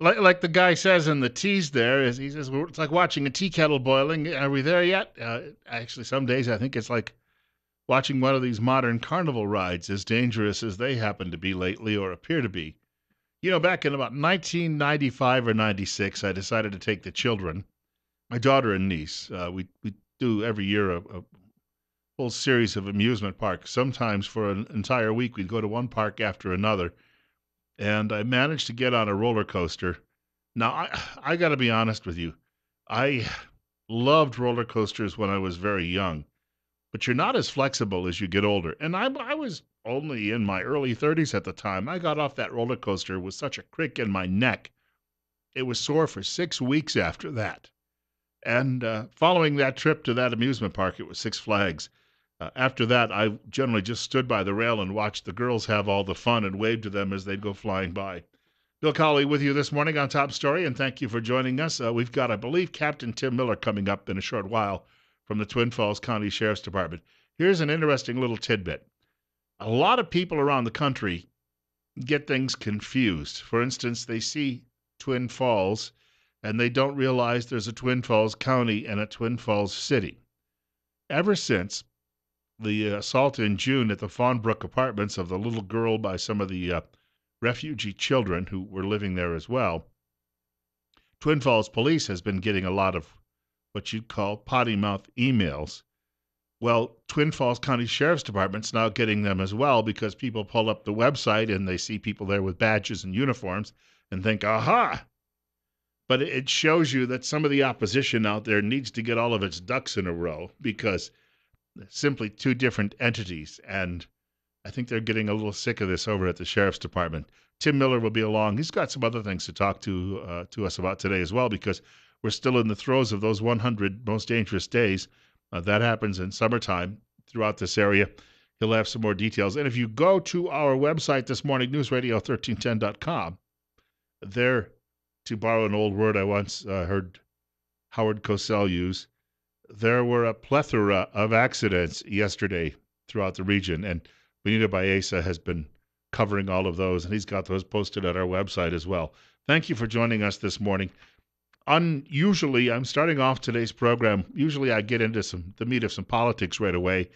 Like the guy says in the tease there, is he says it's like watching a tea kettle boiling. Are we there yet? Actually, some days I think it's like watching one of these modern carnival rides, as dangerous as they happen to be lately or appear to be. Back in about 1995 or 96, I decided to take the children, my daughter and niece. We do every year a whole series of amusement parks. Sometimes for an entire week, we'd go to one park after another. And I managed to get on a roller coaster. Now, I got to be honest with you. I loved roller coasters when I was very young, but you're not as flexible as you get older. And I was only in my early 30s at the time. I got off that roller coaster with such a crick in my neck. It was sore for 6 weeks after that. And following that trip to that amusement park, it was Six Flags. After that, I generally just stood by the rail and watched the girls have all the fun and waved to them as they'd go flying by. Bill Colley with you this morning on Top Story, and thank you for joining us. We've got, I believe, Captain Tim Miller coming up in a short while from the Twin Falls County Sheriff's Department. Here's an interesting little tidbit. A lot of people around the country get things confused. For instance, they see Twin Falls and they don't realize there's a Twin Falls County and a Twin Falls City. Ever since the assault in June at the Fawnbrook Apartments of the little girl by some of the refugee children who were living there as well, Twin Falls Police has been getting a lot of what you'd call potty mouth emails. Well, Twin Falls County Sheriff's Department's now getting them as well because people pull up the website and they see people there with badges and uniforms and think, aha! But it shows you that some of the opposition out there needs to get all of its ducks in a row because simply two different entities, and I think they're getting a little sick of this over at the Sheriff's Department. Tim Miller will be along. He's got some other things to talk to us about today as well because we're still in the throes of those 100 most dangerous days. That happens in summertime throughout this area. He'll have some more details. And if you go to our website this morning, newsradio1310.com, there, to borrow an old word I once heard Howard Cosell use, there were a plethora of accidents yesterday throughout the region, and Benita Baeza has been covering all of those, and he's got those posted at our website as well. Thank you for joining us this morning. Unusually, I'm starting off today's program. Usually I get into the meat of some politics right away,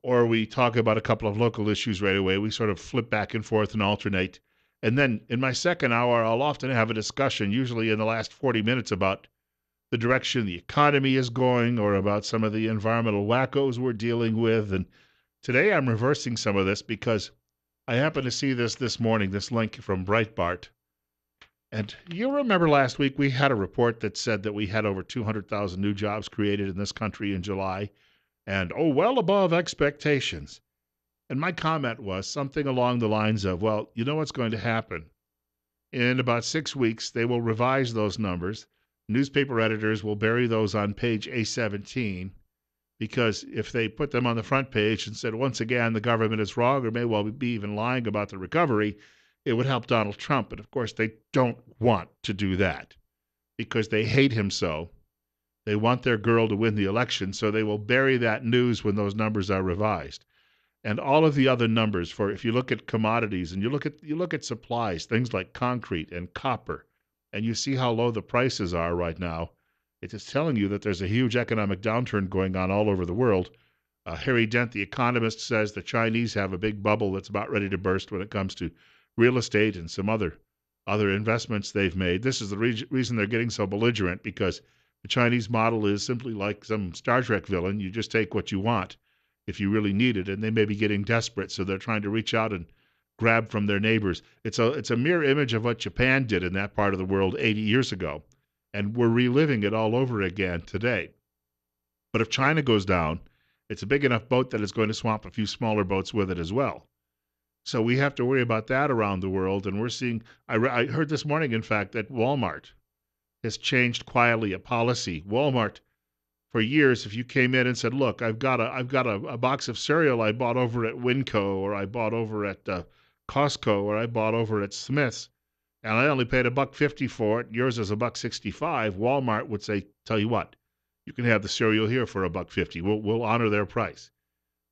or we talk about a couple of local issues right away. We sort of flip back and forth and alternate. And then in my second hour, I'll often have a discussion, usually in the last 40 minutes, about the direction the economy is going or about some of the environmental wackos we're dealing with. And today I'm reversing some of this because I happened to see this morning, this link from Breitbart. And you remember last week we had a report that said that we had over 200,000 new jobs created in this country in July, and well above expectations. And my comment was something along the lines of, well, you know what's going to happen? In about 6 weeks, they will revise those numbers. Newspaper editors will bury those on page A17 because if they put them on the front page and said, once again, the government is wrong or may well be even lying about the recovery, it would help Donald Trump. But of course, they don't want to do that because they hate him so. They want their girl to win the election, so they will bury that news when those numbers are revised. And all of the other numbers for, if you look at commodities and you look at supplies, things like concrete and copper, and you see how low the prices are right now, it is telling you that there's a huge economic downturn going on all over the world. Harry Dent, the economist, says the Chinese have a big bubble that's about ready to burst when it comes to real estate and some other investments they've made. This is the reason they're getting so belligerent, because the Chinese model is simply like some Star Trek villain. You just take what you want if you really need it, and they may be getting desperate, so they're trying to reach out and grab from their neighbors. It's a mirror image of what Japan did in that part of the world 80 years ago, and we're reliving it all over again today. But if China goes down, it's a big enough boat that it's going to swamp a few smaller boats with it as well. So we have to worry about that around the world, and we're seeing, I heard this morning, in fact, that Walmart has changed quietly a policy. Walmart, for years, if you came in and said, look, I've got a box of cereal I bought over at Winco, or I bought over at Costco, or I bought over at Smith's, and I only paid $1.50 for it, yours is $1.65, Walmart would say, tell you what, you can have the cereal here for $1.50. We'll honor their price.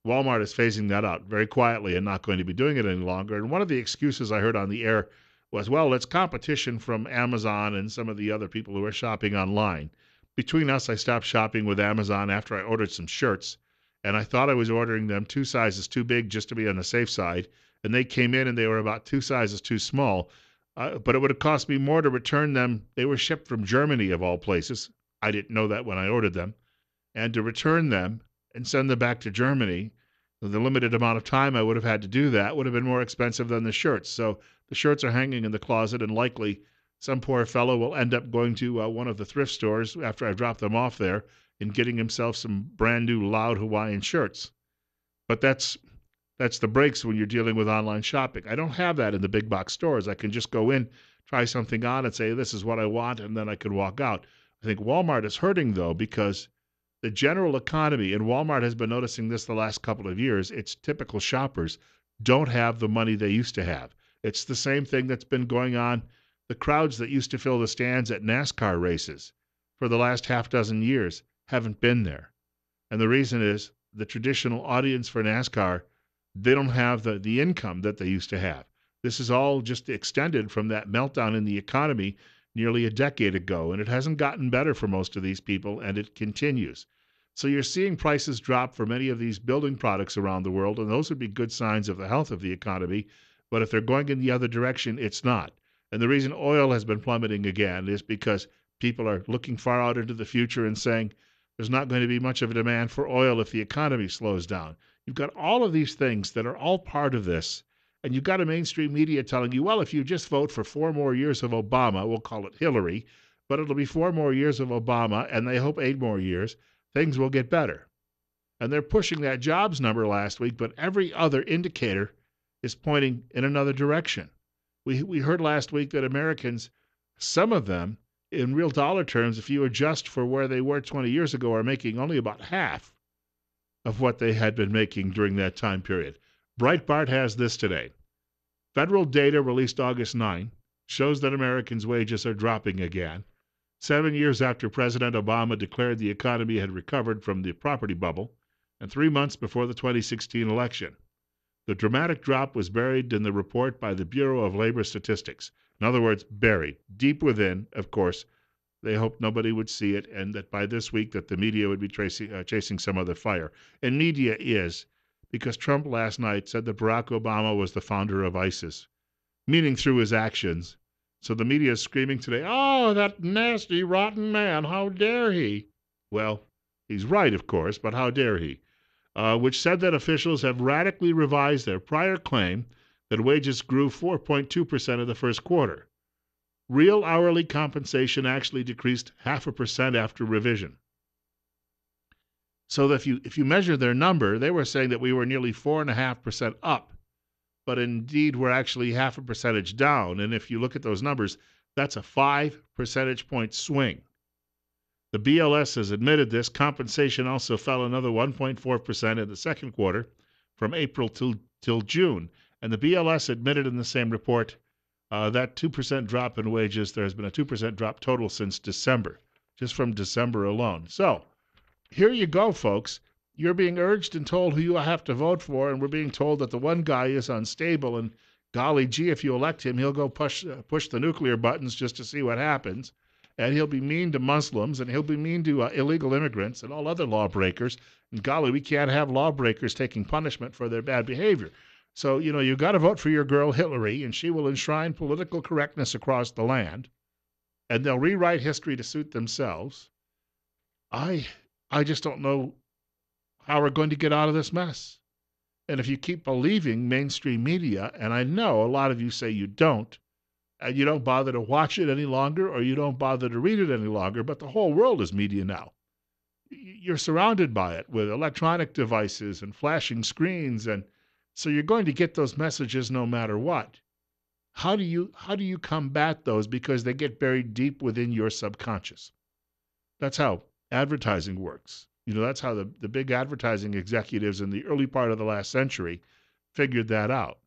Walmart is phasing that out very quietly and not going to be doing it any longer. And one of the excuses I heard on the air was, well, it's competition from Amazon and some of the other people who are shopping online. Between us, I stopped shopping with Amazon after I ordered some shirts, and I thought I was ordering them 2 sizes too big just to be on the safe side, and they came in and they were about 2 sizes too small. But it would have cost me more to return them. They were shipped from Germany, of all places. I didn't know that when I ordered them. And to return them and send them back to Germany, the limited amount of time I would have had to do that would have been more expensive than the shirts. So the shirts are hanging in the closet, and likely some poor fellow will end up going to one of the thrift stores after I drop them off there and getting himself some brand new loud Hawaiian shirts. But that's the breaks when you're dealing with online shopping. I don't have that in the big box stores. I can just go in, try something on, and say, this is what I want, and then I can walk out. I think Walmart is hurting, though, because the general economy, and Walmart has been noticing this the last couple of years, its typical shoppers don't have the money they used to have. It's the same thing that's been going on. The crowds that used to fill the stands at NASCAR races for the last half dozen years haven't been there. And the reason is the traditional audience for NASCAR, they don't have the income that they used to have. This is all just extended from that meltdown in the economy nearly a decade ago, and it hasn't gotten better for most of these people, and it continues. So you're seeing prices drop for many of these building products around the world, and those would be good signs of the health of the economy. But if they're going in the other direction, it's not. And the reason oil has been plummeting again is because people are looking far out into the future and saying there's not going to be much of a demand for oil if the economy slows down. You've got all of these things that are all part of this. And you've got a mainstream media telling you, well, if you just vote for 4 more years of Obama, we'll call it Hillary, but it'll be 4 more years of Obama, and they hope 8 more years, things will get better. And they're pushing that jobs number last week, but every other indicator is pointing in another direction. We heard last week that Americans, some of them, in real dollar terms, if you adjust for where they were 20 years ago, are making only about half of what they had been making during that time period. Breitbart has this today. Federal data released August 9 shows that Americans' wages are dropping again, 7 years after President Obama declared the economy had recovered from the property bubble, and 3 months before the 2016 election. The dramatic drop was buried in the report by the Bureau of Labor Statistics. In other words, buried, deep within, of course. They hoped nobody would see it, and that by this week that the media would be chasing some other fire. And media is, because Trump last night said that Barack Obama was the founder of ISIS, meaning through his actions. So the media is screaming today, oh, that nasty, rotten man, how dare he? Well, he's right, of course, but how dare he? Which said that officials have radically revised their prior claim that wages grew 4.2% in the first quarter. Real hourly compensation actually decreased 0.5% after revision. So that if you measure their number, they were saying that we were nearly 4.5% up, but indeed we're actually 0.5 percentage down. And if you look at those numbers, that's a 5 percentage point swing. The BLS has admitted this. Compensation also fell another 1.4% in the second quarter from April till June. And the BLS admitted in the same report that 2% drop in wages, there has been a 2% drop total since December, just from December alone. So here you go, folks. You're being urged and told who you have to vote for, and we're being told that the one guy is unstable, and golly gee, if you elect him, he'll go push the nuclear buttons just to see what happens, and he'll be mean to Muslims, and he'll be mean to illegal immigrants and all other lawbreakers, and golly, we can't have lawbreakers taking punishment for their bad behavior. So, you've got to vote for your girl Hillary, and she will enshrine political correctness across the land, and they'll rewrite history to suit themselves. I just don't know how we're going to get out of this mess. And if you keep believing mainstream media, and I know a lot of you say you don't, and you don't bother to watch it any longer, or you don't bother to read it any longer, but the whole world is media now. You're surrounded by it with electronic devices and flashing screens, and so you're going to get those messages no matter what. How do you combat those? Because they get buried deep within your subconscious. That's how advertising works. That's how the big advertising executives in the early part of the last century figured that out.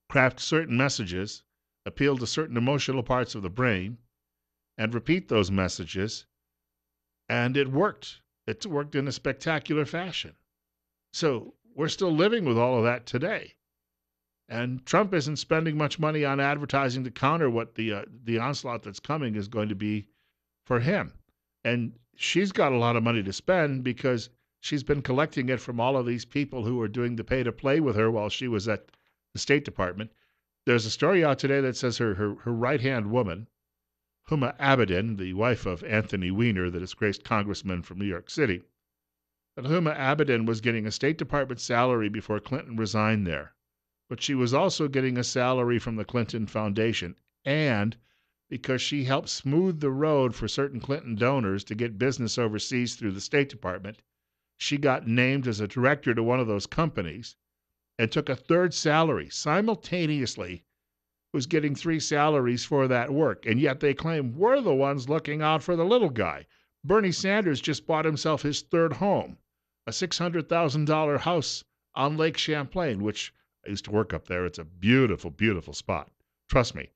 Craft certain messages, appeal to certain emotional parts of the brain, and repeat those messages, and it worked. It worked in a spectacular fashion. So we're still living with all of that today. And Trump isn't spending much money on advertising to counter what the onslaught that's coming is going to be for him. And she's got a lot of money to spend because she's been collecting it from all of these people who were doing the pay to play with her while she was at the State Department. There's a story out today that says her right hand woman, Huma Abedin, the wife of Anthony Weiner, the disgraced congressman from New York City, that Huma Abedin was getting a State Department salary before Clinton resigned there. But she was also getting a salary from the Clinton Foundation, and because she helped smooth the road for certain Clinton donors to get business overseas through the State Department, she got named as a director to one of those companies and took a third salary simultaneously, was getting three salaries for that work. And yet they claim we're the ones looking out for the little guy. Bernie Sanders just bought himself his third home, a $600,000 house on Lake Champlain, which I used to work up there. It's a beautiful, beautiful spot. Trust me.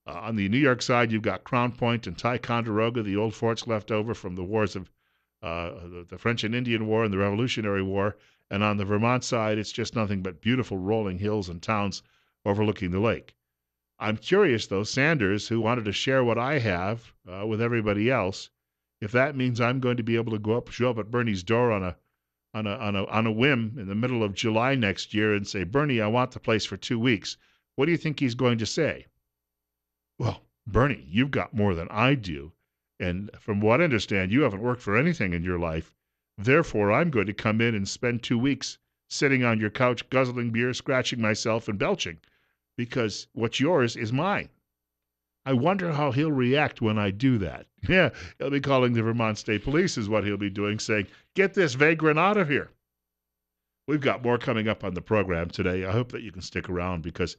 On the New York side, you've got Crown Point and Ticonderoga, the old forts left over from the wars of the French and Indian War and the Revolutionary War. And on the Vermont side, it's just nothing but beautiful rolling hills and towns overlooking the lake. I'm curious, though, Sanders, who wanted to share what I have with everybody else, if that means I'm going to be able to show up at Bernie's door on a whim in the middle of July next year and say, Bernie, I want the place for 2 weeks. What do you think he's going to say? Well, Bernie, you've got more than I do. And from what I understand, you haven't worked for anything in your life. Therefore, I'm going to come in and spend 2 weeks sitting on your couch, guzzling beer, scratching myself, and belching, because what's yours is mine. I wonder how he'll react when I do that. Yeah, he'll be calling the Vermont State Police is what he'll be doing, saying, get this vagrant out of here. We've got more coming up on the program today. I hope that you can stick around because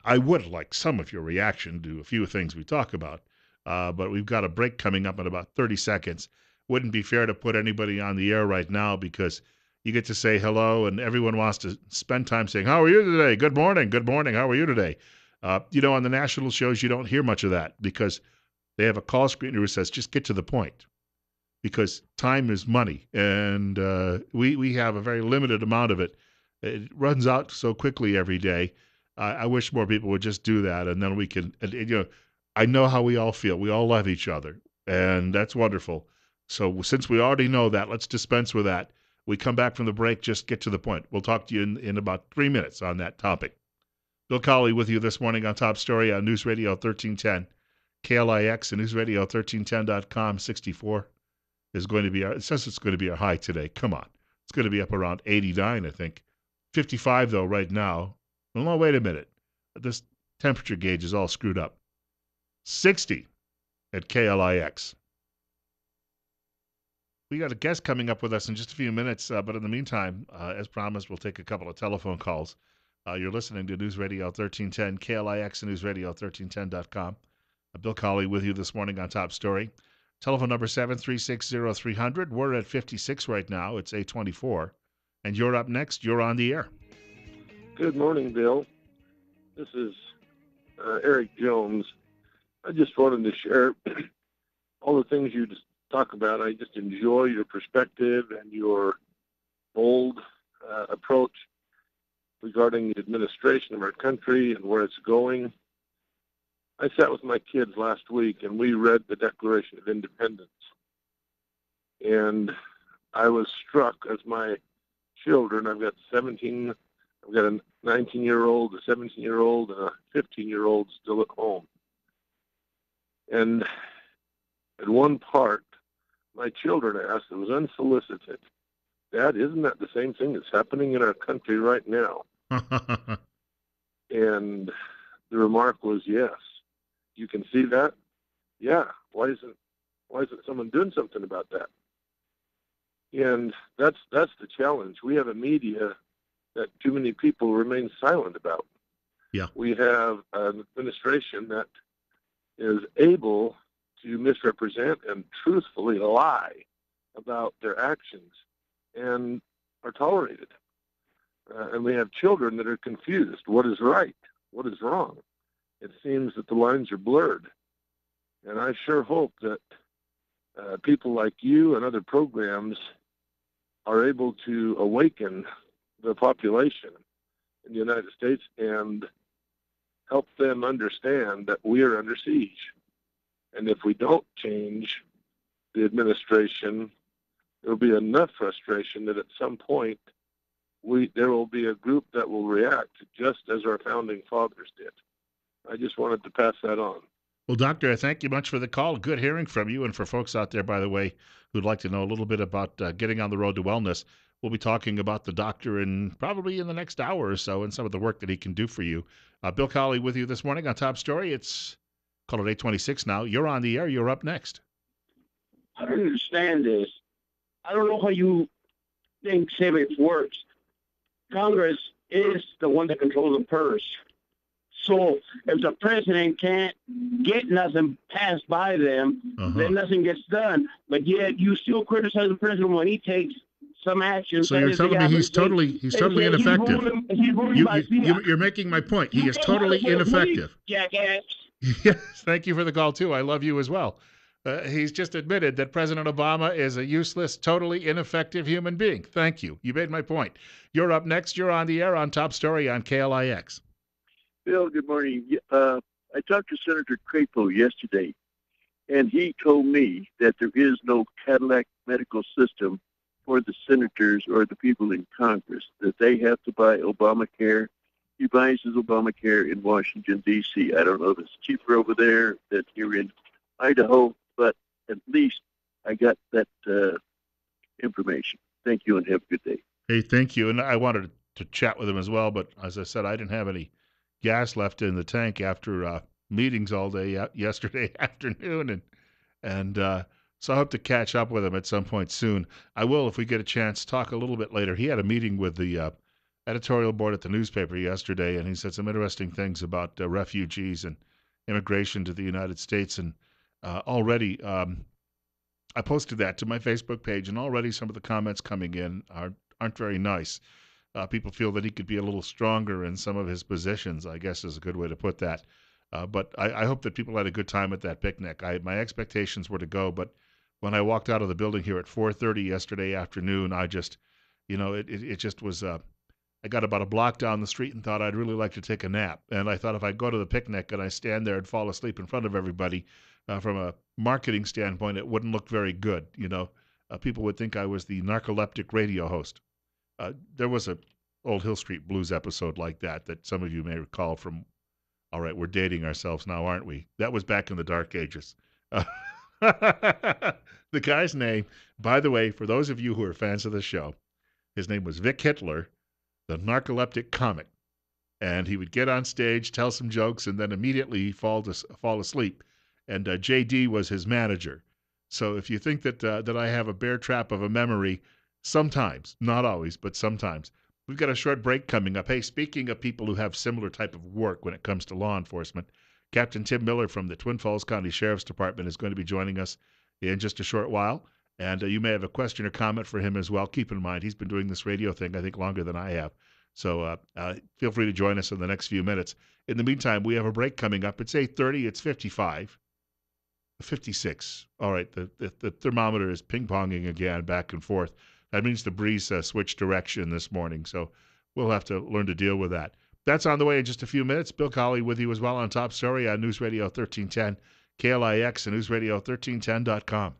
I would like some of your reaction to a few things we talk about. But we've got a break coming up in about 30 seconds. Wouldn't be fair to put anybody on the air right now because you get to say hello and everyone wants to spend time saying, how are you today? Good morning. Good morning. How are you today? On the national shows, you don't hear much of that because they have a call screener who says, just get to the point. Because time is money, and we have a very limited amount of it. It runs out so quickly every day. I wish more people would just do that, and then we can. I know how we all feel. We all love each other, and that's wonderful. So since we already know that, let's dispense with that. We come back from the break. Just get to the point. We'll talk to you in about 3 minutes on that topic. Bill Colley with you this morning on Top Story on News Radio 1310, KLIX and newsradio1310.com. 64 is going to be it says it's going to be our high today. Come on. It's going to be up around 89, I think. 55, though, right now. Well, no, wait a minute. This temperature gauge is all screwed up. 60 at KLIX. We got a guest coming up with us in just a few minutes, but in the meantime, as promised, we'll take a couple of telephone calls. You're listening to News Radio 1310, KLIX and newsradio1310.com. Bill Colley with you this morning on Top Story. Telephone number 7360300. We're at 56 right now. It's 824. And you're up next. You're on the air. Good morning, Bill. This is Eric Jones. I just wanted to share all the things you just talk about. I just enjoy your perspective and your bold approach regarding the administration of our country and where it's going. I sat with my kids last week and we read the Declaration of Independence. And I was struck as my children, I've got a 19-year-old, a 17-year-old, and a 15-year-old still at home. And at one part, my children asked, it was unsolicited, Dad, isn't that the same thing that's happening in our country right now? And the remark was, yes. You can see that? Yeah. Why isn't someone doing something about that? And that's the challenge. We have a media that too many people remain silent about. Yeah. We have an administration that is able to misrepresent and truthfully lie about their actions and are tolerated. And we have children that are confused. What is right? What is wrong? It seems that the lines are blurred. And I sure hope that people like you and other programs are able to awaken the population in the United States and help them understand that we are under siege. And if we don't change the administration, there will be enough frustration that at some point there will be a group that will react just as our founding fathers did. I just wanted to pass that on. Well, Doctor, thank you much for the call. Good hearing from you. And for folks out there, by the way, who'd like to know a little bit about getting on the road to wellness, we'll be talking about the doctor probably in the next hour or so and some of the work that he can do for you. Bill Colley with you this morning on Top Story. It's called it 8:26 now. You're on the air. You're up next. I don't understand this. I don't know how you think civics works. Congress is the one that controls the purse. So if the president can't get nothing passed by them, then nothing gets done. But yet you still criticize the president when he takes some action. So you're telling me he's totally ineffective. You're making my point. He is totally ineffective. Jackass. Yes, thank you for the call, too. I love you as well. He's just admitted that President Obama is a useless, totally ineffective human being. Thank you. You made my point. You're up next. You're on the air on Top Story on KLIX. Bill, good morning. I talked to Senator Crapo yesterday, and he told me that there is no Cadillac medical system for the senators or the people in Congress, that they have to buy Obamacare. He buys his Obamacare in Washington, D.C. I don't know if it's cheaper over there than here in Idaho, but at least I got that information. Thank you, and have a good day. Hey, thank you. And I wanted to chat with him as well, but as I said, I didn't have any gas left in the tank after meetings all day yesterday afternoon, and so I hope to catch up with him at some point soon. I will, if we get a chance, talk a little bit later. He had a meeting with the editorial board at the newspaper yesterday, and he said some interesting things about refugees and immigration to the United States. And already, I posted that to my Facebook page, and already some of the comments coming in aren't very nice. People feel that he could be a little stronger in some of his positions, I guess is a good way to put that. But I hope that people had a good time at that picnic. My expectations were to go, but when I walked out of the building here at 4:30 yesterday afternoon, I just, it just was, I got about a block down the street and thought I'd really like to take a nap. And I thought if I go to the picnic and I stand there and fall asleep in front of everybody, from a marketing standpoint, it wouldn't look very good. People would think I was the narcoleptic radio host. There was a old Hill Street Blues episode like that some of you may recall from, all right, we're dating ourselves now, aren't we? That was back in the dark ages. The guy's name, by the way, for those of you who are fans of the show, his name was Vic Hitler, the narcoleptic comic. And he would get on stage, tell some jokes, and then immediately fall asleep. And JD was his manager. So if you think that I have a bear trap of a memory, sometimes, not always, but sometimes. We've got a short break coming up. Hey, speaking of people who have similar type of work when it comes to law enforcement, Captain Tim Miller from the Twin Falls County Sheriff's Department is going to be joining us in just a short while. And you may have a question or comment for him as well. Keep in mind, he's been doing this radio thing, I think, longer than I have. So feel free to join us in the next few minutes. In the meantime, we have a break coming up. It's 8:30. It's 55. 56. All right, the thermometer is ping-ponging again, back and forth. That means the breeze switched direction this morning, so we'll have to learn to deal with that. That's on the way in just a few minutes. Bill Colley with you as well on Top Story on News Radio 1310, KLIX, and NewsRadio1310.com.